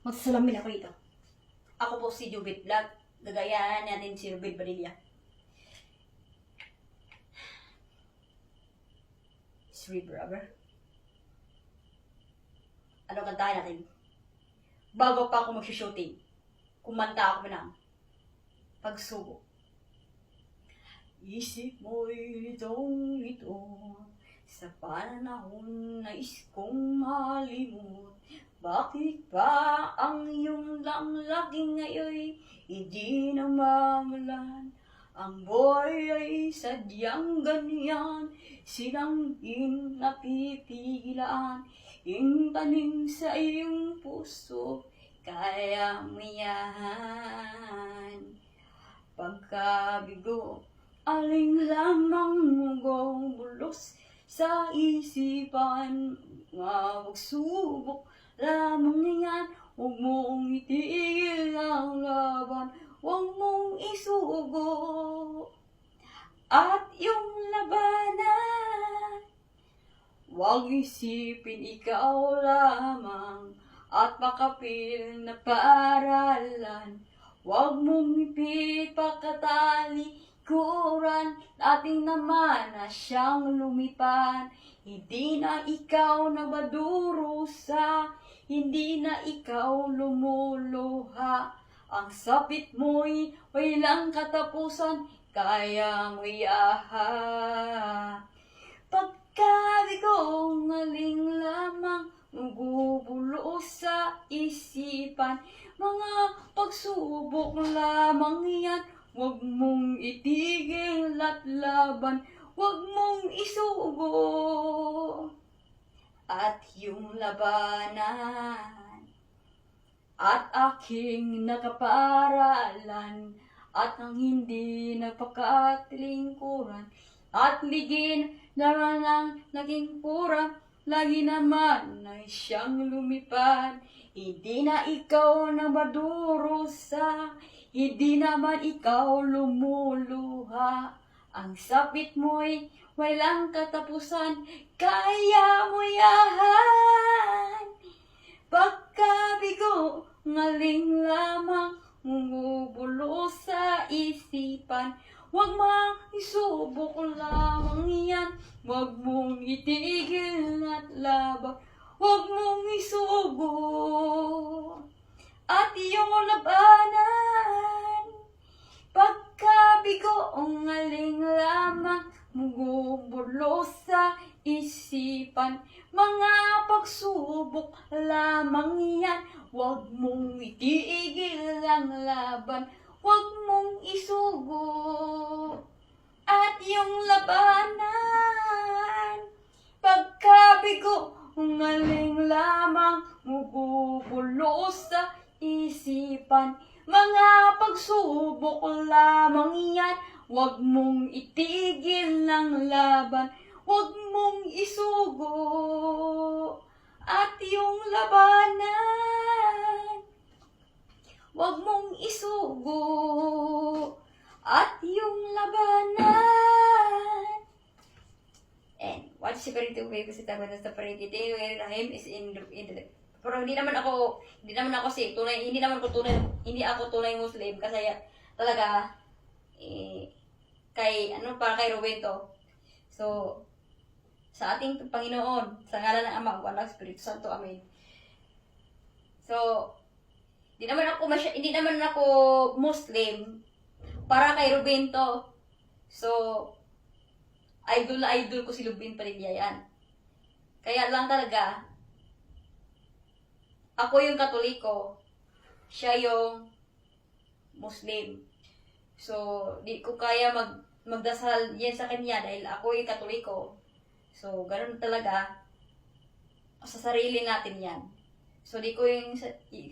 Magsasalamin ako dito. Ako po si Jubit Vlog. Gagayahan natin si Rubin Padilla. Sweet brother. Ano kantahan natin? Bago pa ako mag-shooting, kumanta ako ng Pagsubok. Isip mo'y ito sa panahon nais kong malimot. Bakit ba ang iyong langlaki ngayon hindi na mamulan? Ang buhay ay sadyang ganyan, silang napipigilan. Yung tanim sa iyong puso, kaya mo yan. Pagkabigo, aling lamang mugong bulos sa isipan. Magsubok lamang yan, huwag mong itigil ang laban, huwag mong isugo. At yung labanan, huwag isipin ikaw lamang, at makapil na paaralan. Huwag mong ipit pagkatalikuran, ating naman na siyang lumipad. Hindi na ikaw nagbadurusa, hindi na ikaw lumuluha. Ang sapit mo'y walang katapusan, kaya mo'y Pagkabigong aling lamang, magugulo sa isipan. Mga pagsubok lamang yan, huwag mong itigil at laban, huwag mong isugo. At yung labanan, at aking nakaparalan, at ang hindi napakatlingkuran, at ligin naman ang naging pura, lagi naman ay siyang lumipad. Hindi na ikaw na madurusa, hindi naman ikaw lumuluha. Ang sapit mo'y walang katapusan, kaya mo yan. Pagkabigo, ngaling lamang, umubulo sa isipan. Huwag mang isubok lamang yan, huwag mong itigil at laban, huwag mong isugo. At iyong labanan, pagkabigo ang aling lamang, mugubulo sa isipan. Mga pagsubok lamang yan, huwag mong itigil ang laban, huwag mong isugo. At yung labanan, pagkabigo, ngaling lamang, mugugulo sa isipan. Mga pagsubok lamang yan, huwag mong itigil ang laban, huwag mong isugo. At yung labanan, huwag mong isugo. At yung labanan. And what is going to be kasi tama na sa parity where Rahim is in the pero hindi naman ako tunay, hindi ako tunay Muslim kasi talaga kay kay Ruben to. So sa ating Panginoon, sa ngalan ng Ama, Anak, Espiritu Santo, Amen. So hindi naman ako Muslim para kay Ruben to. So idol ko si Ruben Padilla yan. Kaya lang talaga ako yung Katoliko, siya yung Muslim. So di ko kaya magdasal yan sa kanya dahil ako yung Katoliko. So ganun talaga sa sarili natin yan. So di ko yung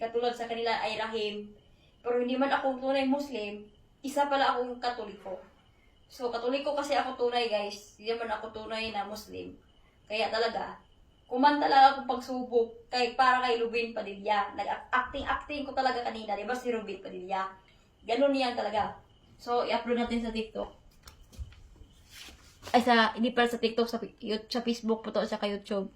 katulad sa kanila ay Rahim, pero hindi man ako tunay Muslim, isa pala akong Katoliko. So Katoliko kasi ako tunay guys, hindi man ako tunay na Muslim. Kaya talaga, kumanta lang ako pagsubok para kay Ruben Padilla. Nag-acting ko talaga kanina, di ba si Ruben Padilla? Ganun yan talaga. So i-upload natin sa TikTok. Ay hindi pala sa TikTok, sa Facebook po to, sa YouTube.